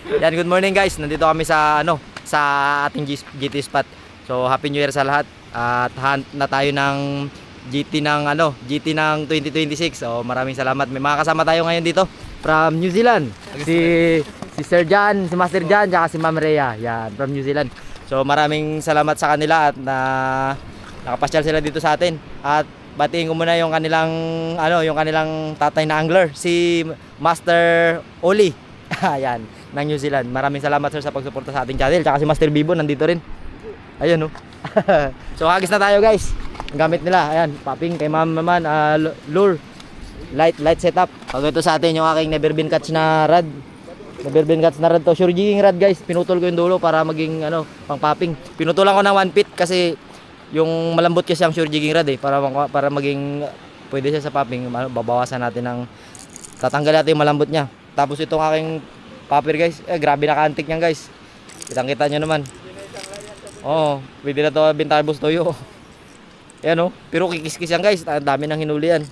Yan, good morning guys. Nandito kami sa sa ating GT spot. So happy new year sa lahat. At hunt na tayo ng GT ng GT ng 2026. So maraming salamat. May mga kasama tayo ngayon dito from New Zealand. Si Sir Jan, si Master Jan, at si Ma'am Rhea. Yan, from New Zealand. So maraming salamat sa kanila at nakapasyal sila dito sa atin. At batiin ko muna yung kanilang yung kanilang tatay na angler, si Master Oli. Ayan, ng New Zealand. Maraming salamat sir sa pagsuporta sa ating channel. Tsaka si Master Bibo nandito rin. Ayun oh. So hagis na tayo guys. Ang gamit nila, ayan, popping kay ma'am naman, lure. Light setup. Pag ito sa atin yung aking never been catch na rod. Never been catch na rod to. Sure jigging rod guys. Pinutol ko yung dulo para maging pang popping. Pinutulan ko ng 1 feet kasi yung malambot kasi ang sure jigging rod para maging pwede siya sa popping. Babawasan natin ng tatanggal natin yung malambot niya. Tapos itong aking popper guys, grabe na ka-antik niyan guys. Kitang-kita nyo naman. Oo, pwede na to bintabos toyo. Ayan oh, pero kikis-kis yan guys. Ang dami ng hinuli yan.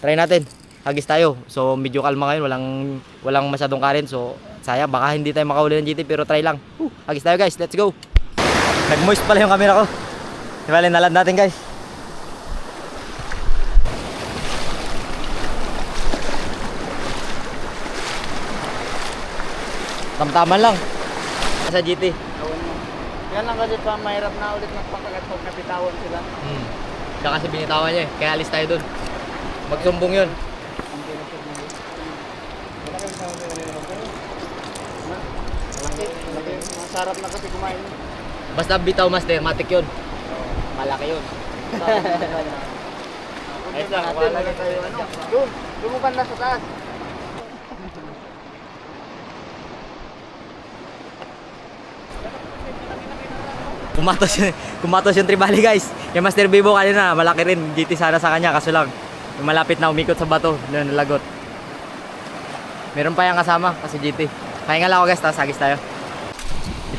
Try natin. Hagis tayo. So medyo kalma ngayon, walang masyadong current. So sayang baka hindi tayo makahuli ng GT pero try lang. Hagis tayo guys, let's go. Nag-moist pala yung camera ko. Ibali nalan natin guys. Tamtaman lang. Sa GT. Yan lang kasi pa mahirap na ulit magpakagat pag napitawan sila. Siya kasi binitawan niya eh. Kaya alis tayo dun. Magsumbong yun. Masarap na kasi kumain. Basta bitaw master, matik yun. Malaki yun. Ayos lang, wala na tayo Doon, lumukan na sa taas. Kumatos yung tribali guys. Yung Master Bibo kanina, malaki rin. GT sana sa kanya, kaso lang yung malapit na umikot sa bato, doon nalagot. Meron pa yung kasama kasi GT. Pahinga lang ako guys, tapos hagis tayo.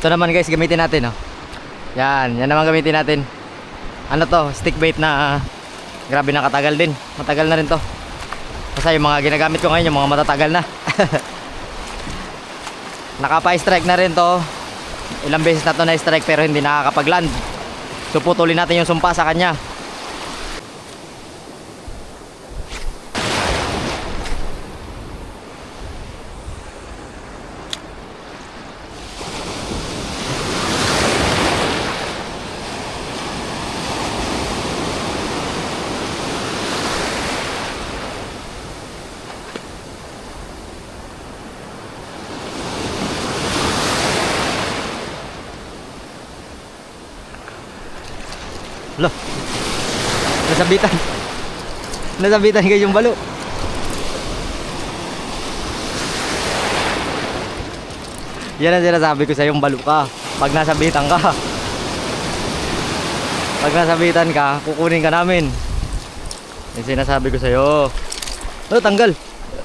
Ito naman guys, gamitin natin Yan naman gamitin natin. Ano to, stick bait na grabe na katagal din. Matagal na rin to. Kasi yung mga ginagamit ko ngayon, yung mga matatagal na. Nakapa-strike na rin to. Ilang beses na to na-strike pero hindi nakakapag-land. So putulin natin yung sumpa sa kanya. Loh, nasabitan kayo yung balo. Yan ang sinasabi ko sa yung balo ka. Pag nasabitan ka, kukunin ka namin. Yung sinasabi ko sa iyo. Oh, tanggal.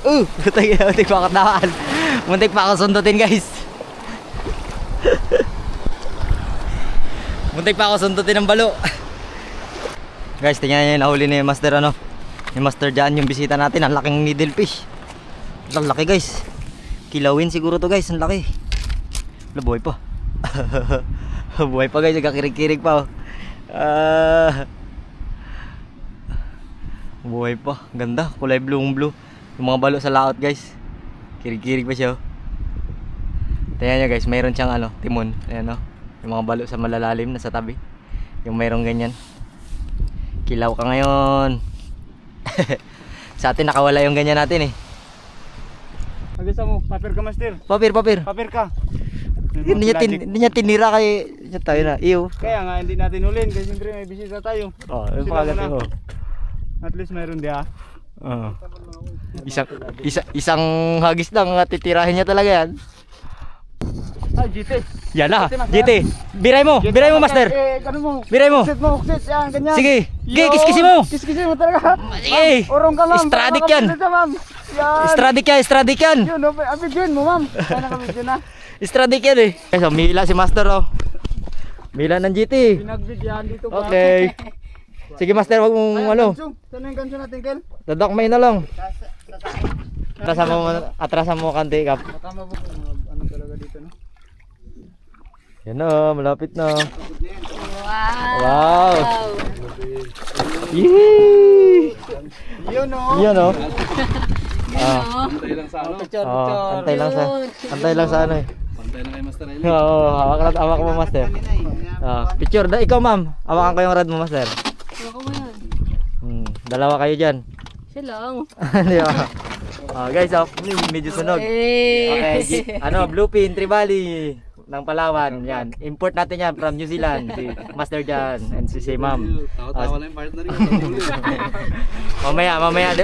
Muntik pa ako tamaan. Muntik pa ako sundutin guys. Muntik pa ako sundutin ng balo. Guys, tingnan nyo yung nahuli ni Master ni Master Jan, yung bisita natin. Ang laking needlefish. Ang laki guys. Kilawin siguro to guys, ang laki. Buhay pa. Buhay pa guys, nagkakirig-kirig pa buhay pa, ganda, kulay blue. Yung mga balo sa laot guys. Kirig-kirig pa siya Tingnan nyo guys, mayroon siyang timon. Ayan yung mga balo sa malalalim na sa tabi. Yung mayroong ganyan. Kilaw ka ngayon. Sa atin nakawala yung ganyan natin Hagisa mo, papir ka master. Papir Papir ka. Hindi niya tinira kay tayo na. Iyo. Kaya nga hindi natin hulin kasi siyempre may bisita tayo. Yung pagkatay mo. At least mayroon diha. Isang hagis lang titirahin niya talaga yan. GT. Yan na, GT. Biray mo master. Biray mo. Uksit yan, ganyan. Sige, kiskisi mo. Kiskisi mo talaga. Sige. Urong ka ma'am. Stradik yan. Stradik yan. Yun, abidyon mo ma'am. Kaya nakabidyon na. Stradik yan Guys, mila si master Mila ng GT. Pinagbid yan dito ba? Okay. Sige master, wag mong Saan yung ganso natin, Kel? Dadakmay na lang. Atrasan mo kanti kap. Matama po talaga dito, no? Yan na, malapit na. Wow! Wow! Yee! Yun, no? Yan oh. Yun, oh. Antay lang sa ano? Picture, Oh, picture. antay lang sa ano eh. Pantay lang kay Master Eli. Oo, hawak mo master. Picture, ikaw ma'am. Hawakan ko yung rad mo master. Ano ko ba yan? Dalawa kayo dyan. Siya lang. Di ba? Guys, medyo sunog. Okay, bluefin, tribali ng Palawan. Yan. Import natin yan from New Zealand. Si Master Jan and si ma'am. Tawa-tawa lang yung partner yun.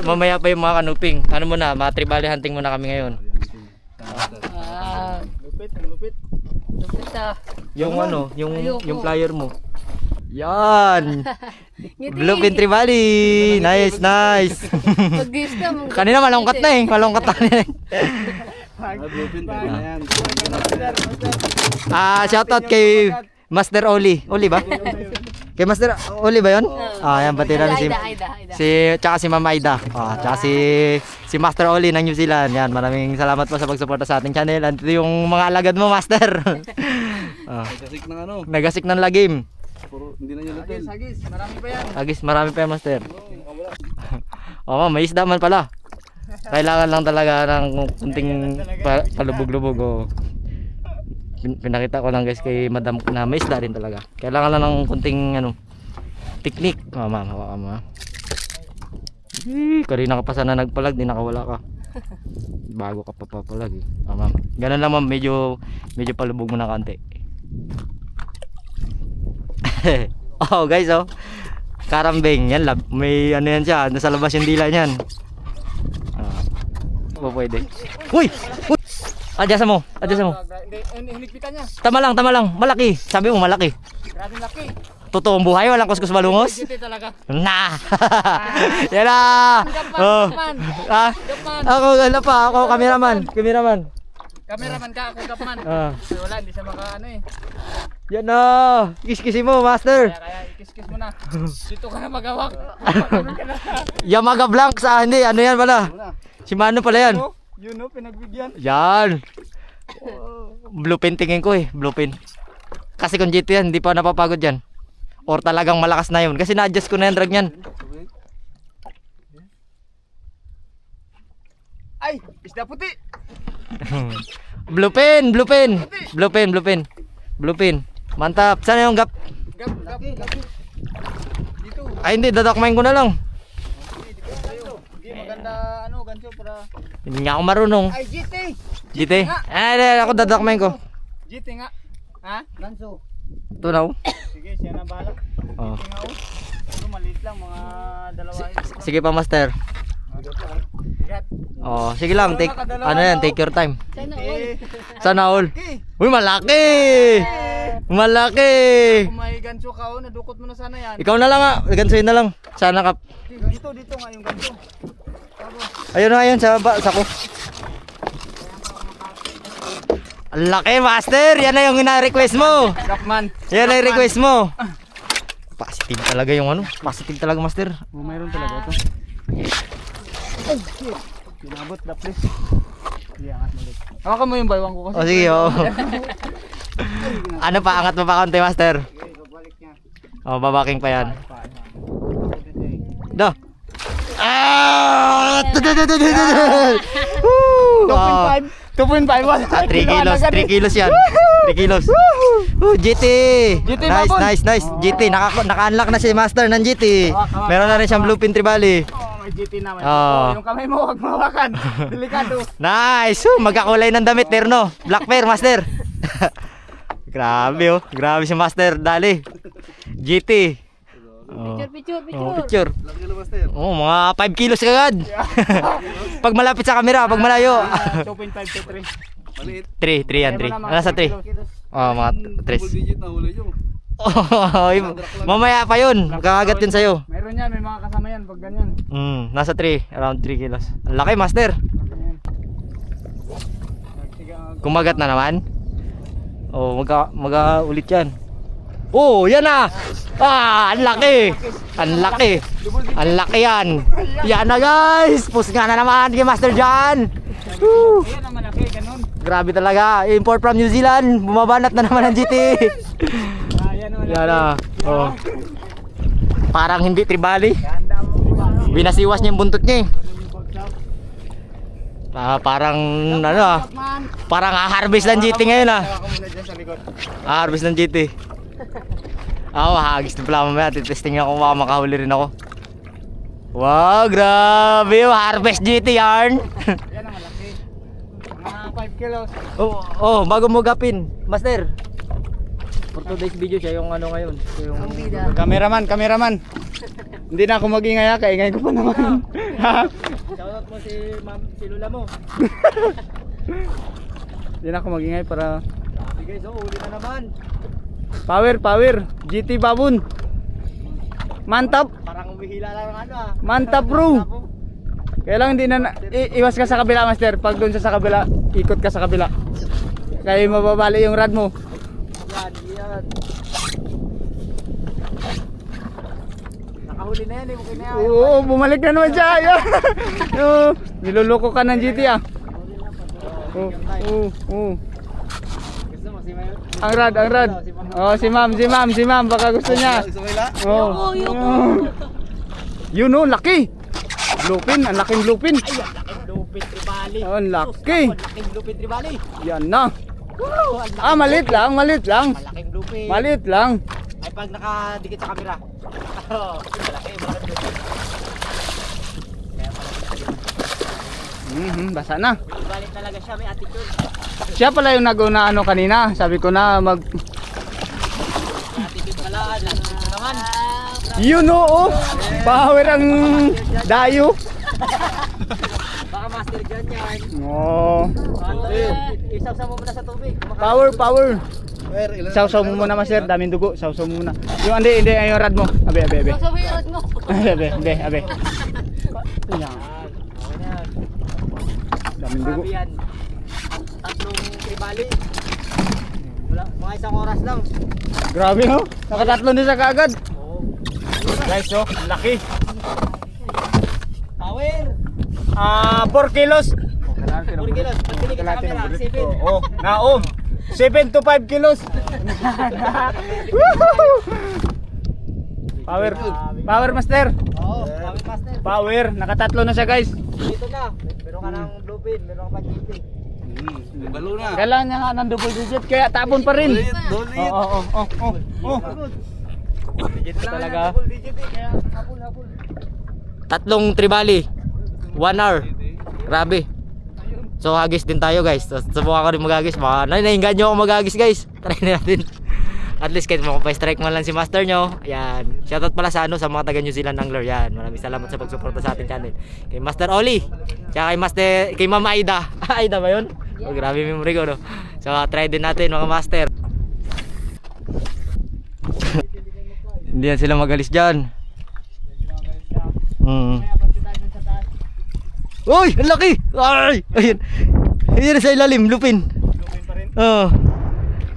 Mamaya pa yung mga kanuping. Ano muna, mga tribali hunting muna kami ngayon. Wow! Lupit, ang lupit. Lupit ah. Yung ano, Ayoko. yung flyer mo. Yan. Ngiti. Bluefin tribali. Nice, nice. Pag-gis ka, mag- Kanina malungkot na eh. Malungkot na eh. Bluefin pa yan. Shoutout kay Master Oli. Oli ba? Kay Master Oli ba 'yon? Yan pati namin si Aida. tsaka si Mama Aida. Tsaka si Master Oli ng New Zealand. Yan, maraming salamat po sa pagsuporta sa ating channel. And ito yung mga alagad mo, Master. Kasik ng ano. Nagasik ng lagim. Puro, hindi na niya lutin. Sagis, marami pa yan. Agis, marami pa yan, Master. May isda man pala. Kailangan lang talaga ng kunting palubog-lubog. Pinakita ko lang guys kay Madam na may isda din talaga. Kailangan lang ng kunting technique. Ma'am, hawakan mo. Kanina ka pa sana nagpalag, di nakawala ka. Bago ka pa papalag eh. Ma'am. Ganun lang ma'am, medyo palubog mo na konti. Guys karambing yan, may ano yan siya, nasa labas yung dila niyan. Pwede. Uy! Adjust mo. Hindi, hinigpitan niya. Tama lang, malaki. Sabi mo malaki. Grabe laki. Totoong buhay, walang kuskus balungos. Duty talaga. Na. Yan na. Gapman. Ako cameraman. Cameraman ka, ako gapman. Wala, hindi siya maka eh. Yan na. Kiskisi mo, Master. Kaya ikis-kis mo na. Dito ka na magawak. Yamaga Blanks hindi, ano yan pala? Si Mano pala yan. Yun no, pinagbigyan. Yan. Bluefin tingin ko bluefin. Kasi kung GT yan, hindi pa napapagod yan. Or talagang malakas na yun. Kasi na-adjust ko na yung drag niyan. Ay, isda puti. Bluefin. Mantap. Sana yung gap? Gap. Dito. Ay hindi, dadakmain ko na lang. Hindi maganda ganito para. Hindi nga ako marunong. Ay, GT. GT? Ako dadakmain ko. GT nga. Ha? Ganso. Tunaw. Sige, siya na bahala. Oh. Tingnan ko. Ito maliit lang, mga dalawa. Sige pa, Master. Bigat. Sige lang, take your time. Sana all. Sana all. Uy, malaki! Kung may ganso ka, nadukot mo na sana yan. Ikaw na lang gansuin na lang. Sana ka. Dito nga yung ganso. Ayun na ayun sa ko. Ang laki, Master. Yan na yung ina-request mo. Gapman. Yan na yung request mo. Positive talaga yung Positive talaga, Master. Mayroon talaga ito. Oh, shit. Pinabot na please. Hindi, angat mo ulit. Hawakan mo yung baywang ko kasi. Sige, Ano pa, angat mo pa konti, Master. Okay, babalik niya. Babaking pa yan. Do. 2.5 3 kilos, 3 kilos yan. 3 kilos. GT. Nice. GT, naka-unlock na si Master ng GT. Meron na rin siyang bluefin tribali. May GT naman. Oh. Yung kamay mo, huwag mawakan. Delikado. Nice. Magkakulay ng damit, terno. Black pair, Master. Grabe Grabe si Master. Dali. GT. Picture. Mga 5 kilos kagad. Pag malapit sa camera, pag malayo. 2.5 to 3. Maliit. 3 yan, 3. Nasa 3. Mga 3. digit na huli yun. Mamaya pa yun. Kakagat yun sa'yo. Meron yan, may mga kasama yan pag ganyan. Nasa 3. Around 3 kilos. Ang laki, Master. Kumagat na naman. Mag-ulit yan. Yan na. Ang laki. Ang laki yan. Yan na guys. Push nga na naman kay Master Jan. Ayan ang malaki, ganun. Grabe talaga. Import from New Zealand. Bumabanat na naman ang GT. Ayan o. Yan na. Oh. Parang hindi tribali. Binasiwas niya yung buntot niya eh. Parang ano ah. Parang harvest ng GT ngayon ah. Tawa ko muna dyan sa likod. Harvest ng GT. Ako, hagis na pala mamaya. Titesting ako, baka makahuli rin ako. Wow, grabe. Harvest GT yarn. Yan ang malaki. Mga 5 kilos. Oh, bago mo gapin, Master. For today's video siya yung ano ngayon. Siya yung Cameraman. Hindi na ako mag-ingay ha, kaingay ko pa naman. shoutout mo si Ma'am, si Lula mo. Hindi na ako mag-ingay para Grabe guys, oh, uli na naman. power, GT Babon. Mantap, Parang umihila lang ng ano ah. mantap bro. Kaya lang hindi na, iwas ka sa kabila master. Pag doon sa kabila, ikot ka sa kabila. Kaya mababali yung rad mo. Yan. Nakahuli na yan eh, okay na yan. Oo, bumalik na naman siya. Ayan. Oo, niloloko ka ng GT ah. Oo. Gusto mo si Mayo? Ang rad. Oh, si ma'am, baka gusto niya. Oh. Yun oh, laki. Bluepin, ang laking bluepin. Ay, ang laking lupit tribali. Oh, ang laki. Ang laking lupit tribali. Yan na. Wow, ang laki. Malit lang. Malaking lupit. Malit lang. Ay pag nakadikit sa camera. Oh, malaki, malaking lupit. Kaya malaki. Basa na. Balik talaga siya, may attitude. Siya pala yung nag-una ano kanina. Sabi ko na May attitude pala, attitude naman. yun oh. Power ang dayo. Baka master dyan yan. Oh. Isaw-saw mo muna sa tubig. Power. Sausaw mo muna master, daming dugo. Sausaw mo muna. Yung hindi yung rad mo. Abe. Sasabihin mo. Abe. Yan. Okay na yan. Daming dugo. Grabe yan. Tatlong tribali. Wala, mga isang oras lang. Grabe no? Nakatatlo din sa kaagad. Oo. Guys oh, laki. Power! 4 kilos. 4 kilos. Pagpili ka sa camera, 7. Oh, naom. 7 to 5 kilos. Power master. Oo, power master. Power, nakatatlo na siya guys. Dito na. Meron ka ng blue pin, meron ka pa GT. Balo na. Kailangan niya nga ng double digit kaya tapon pa rin. Dolit. Oh. Digit talaga. Tatlong tribali. 1 hour. Grabe. So hagis din tayo guys. So, subukan ko rin maghagis. Naingan nyo ako maghagis guys. Try natin. At least kahit makapay-strike man lang si master nyo. Ayan. Shoutout pala sa sa mga taga New Zealand angler. Yan. Maraming salamat sa pagsuporta sa ating channel. Kay Master Oli. Tsaka kay Mama Aida. Aida ba yun? Oh, grabe memory ko no. So try din natin mga master. Hindi yan sila magalis dyan. Uy! Ang laki! Ay! Ayun! Ayun sa ilalim, lupin. Oo.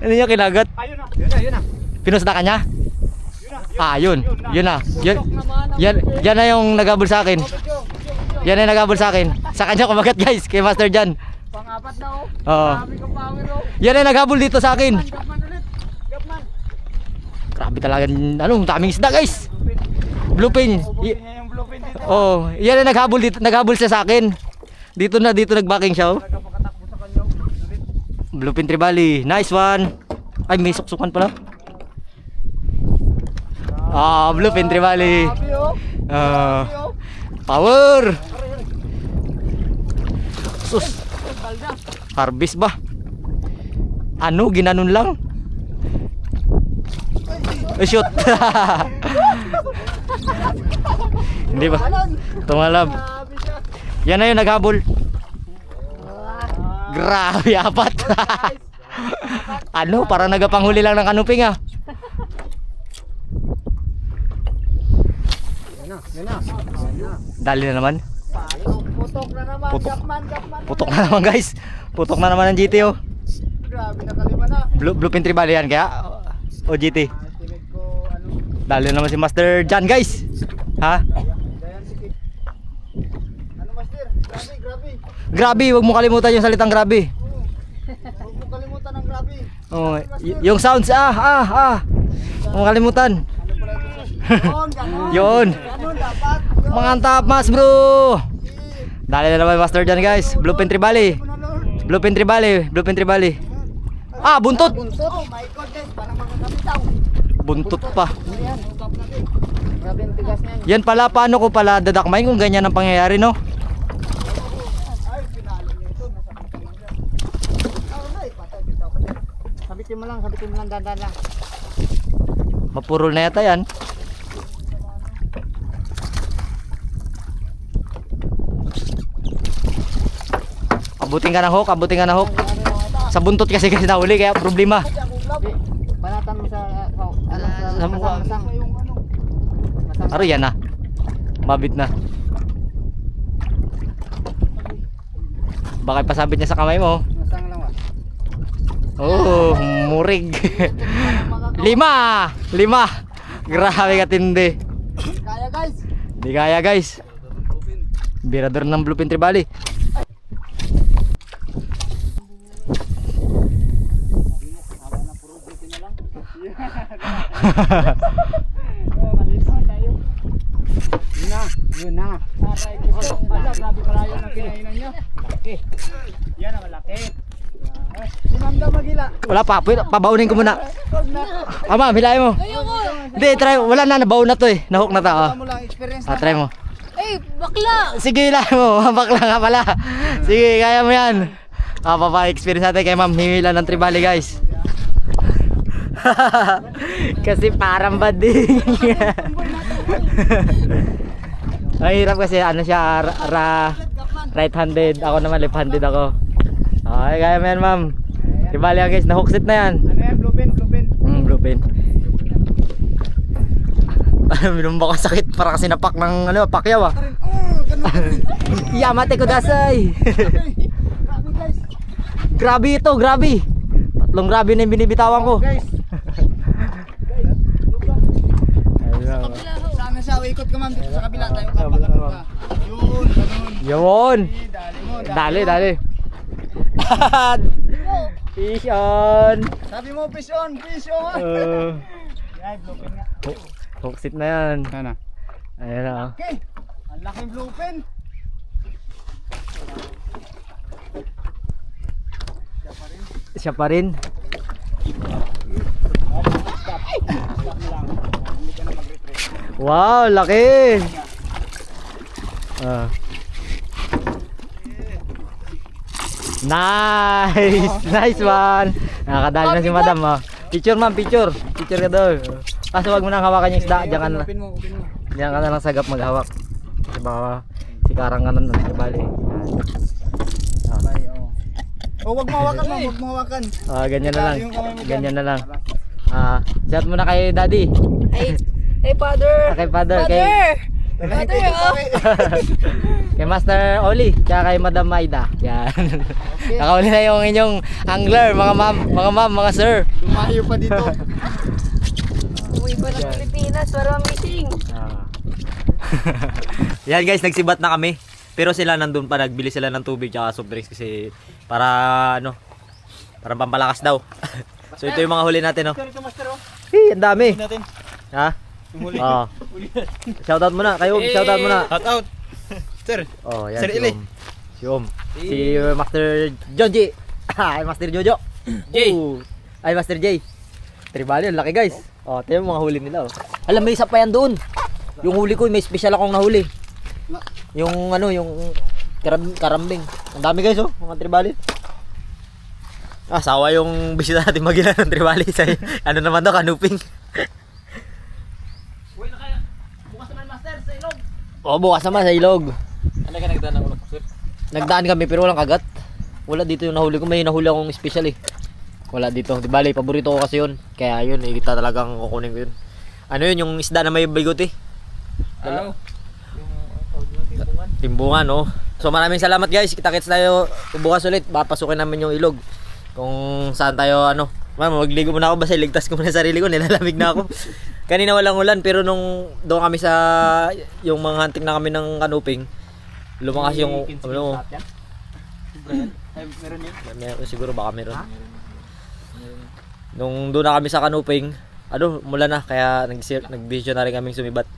Ano niya kinagat? Ayun na. Pinusda ka niya? Yun. Yun na. Yan na yung nagabol sa akin. Yan na yung nagabol sa akin. Sa kanya kumagat guys, kay Master Jan. Pang-apat na oh. Oo. Dami kong power oh. Yan na yung nagabol dito sa akin. Gapman ulit. Gapman. Grabe talaga, daming isda guys. Bluepin. Ubusin niya yung bluepin dito. Oh, yan na naghabol dito, naghabol siya sa akin. Dito nag-backing siya oh. Nagpakatakbo sa kanya. Ulit. Bluepin tribali. Nice one. Ay, may suksukan pala. Bluepin tribali. Grabe oh. Power. Sus. Harvest ba? Ano, ginanon lang? Shoot. Hindi ba? Tumalab. Yan na yung naghabol. Grabe, 4. Ano, parang nagapanghuli lang ng kanuping ah. Dali na naman. Putok na naman. Putok. Gapman. Putok na naman guys. Putok na naman ang GT oh. Grabe nakalima na. Bluepin tribali yan kaya o GT. Estimate ko ano. Dali naman si Master Jan guys. Ha? Dayan sikip. Ano master? Grabe. Grabe, wag mo kalimutan yung salitang grabe. Oh, yung sounds Kalimutan. Yun. Mga top mas bro. Dali na naman master dyan guys. Bluepin Tribali. Bluepin Tribali. Bluepin Tribali. Buntot. Buntot pa. Grabe yung tigas niyan. Yan pala, paano ko pala dadakmain kung ganyan ang pangyayari, no? Sabitin mo lang, dandan lang. Mapurol na yata yan. Abutin ka ng hook, Sa buntot kasi nahuli, kaya problema. Banatan mo sa mukha. masang. Aro yan na. Mabit na. Baka pasabit niya sa kamay mo. Masang lang wa. Oh, murig. 5. Grabe katindi. Kaya guys. Hindi kaya guys. Birador ng Bluepin Tribali. Yun na. Grabe kalayo ng kinainan niya. Malaki. Yan ang malaki. Si Ma'am daw magila. Wala pa, pabaunin ko muna. Ma'am, hilahin mo. Ayoko. Hindi, try. Wala na, nabaon na to eh. Nahook na to. Mo lang experience Try mo. Eh, bakla. Sige, hilahin mo. Bakla nga pala. Sige, kaya mo yan. Papa-experience natin kay ma'am. Himila ng Tribali guys. Kasi parang bading. Ay, hirap kasi ano siya, right-handed. Ako naman left-handed ako. Okay, kaya mo yan ma'am. Tribali yan guys, na-hooksit na yan. Ano yan? Bluepin. Bluepin. Minumba ko sakit para kasi napak ng pakyaw Yamate ko dasay. Grabe guys. Grabe ito, grabe. Tatlong grabe na yung binibitawan ko. Guys. Ayun. Sana siya ikot ka ma'am dito sa kabila tayo ka. Yun, ganun. Yun. Dali mo. Dali. Fish on. Sabi mo fish on. Yan, bluepin nga. Hooksit na yan. Sana. Ayun na. Okay. Ang laking bluepin. Siya pa rin. Wow, laki. Nice one. Nakakadali na si madam. Picture ma'am, picture ka daw. Kaso wag mo nang hawakan yung isda. Diyan ka na. Upin mo. Diyan ka na lang sagap maghawak. Kasi baka sikarang ka na ng Tribali. Oh, wag mo hawakan. Ganyan na lang. Ganyan na lang. Chat mo na kay daddy. Hey, father. Kay father. Father, oh. Kay Master Oli. Tsaka kay Madam Maida. Yan. Nakauli na yung inyong angler. Mga ma'am, mga sir. Lumayo pa dito. Uwi pa ng Pilipinas para meeting. Yan guys, nagsibat na kami. Pero sila nandun pa, nagbili sila ng tubig tsaka soft drinks kasi para parang pampalakas daw. So ito yung mga huli natin, no. Ang dami. Ha? Oo. Shoutout muna, kayo shoutout muna. Shout out. Sir. Oh, yan Sir si Ili. Om. Si Master Jonji. Ay, Master Jojo. Jay. Ay, Master Jay. Tribali, ang laki guys. Oh, tingnan mo mga huli nila. Alam, may isa pa yan doon. Yung huli ko, may special akong nahuli. Yung yung karambing. Ang dami guys, oh, mga Tribali. Sawa yung bisita natin magila ng Tribali sa ano naman daw, kanuping. Bukas naman master sa ilog. Oh, bukas naman sa ilog. Ano ka nagdaan ng ulok, sir? Nagdaan kami pero walang kagat. Wala dito yung nahuli ko, may nahuli akong special eh. Wala dito. Tribali, paborito ko kasi yun. Kaya yun, kita talagang kukunin ko yun. Ano yun, yung isda na may bigote. Ano? Timbungan, oh. So maraming salamat guys. Kita-kits tayo bukas ulit. Papasukin namin yung ilog. Kung saan tayo magligo muna ako, basta ligtas ko muna sarili ko, nilalamig na ako. Kanina walang ulan pero nung doon kami sa yung mga hunting na kami ng kanuping, lumakas yung Meron yun? meron siguro baka meron. Nung doon na kami sa kanuping, mula na, kaya nag-decision na rin kaming sumibat.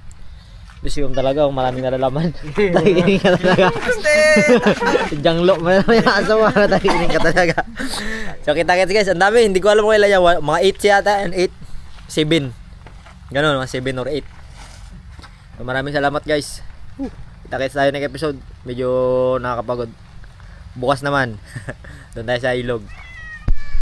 Museum talaga, maraming nalalaman. Taginig ka talaga. Janglo, maraming asawa na taginig ka talaga. So kita-kits guys, ang dami, hindi ko alam kung ilan yan. Mga 8 yata, and 8, 7. Ganun, mga 7 or 8. So, maraming salamat guys. Kita-kits tayo ng episode. Medyo nakakapagod. Bukas naman. Doon tayo sa ilog.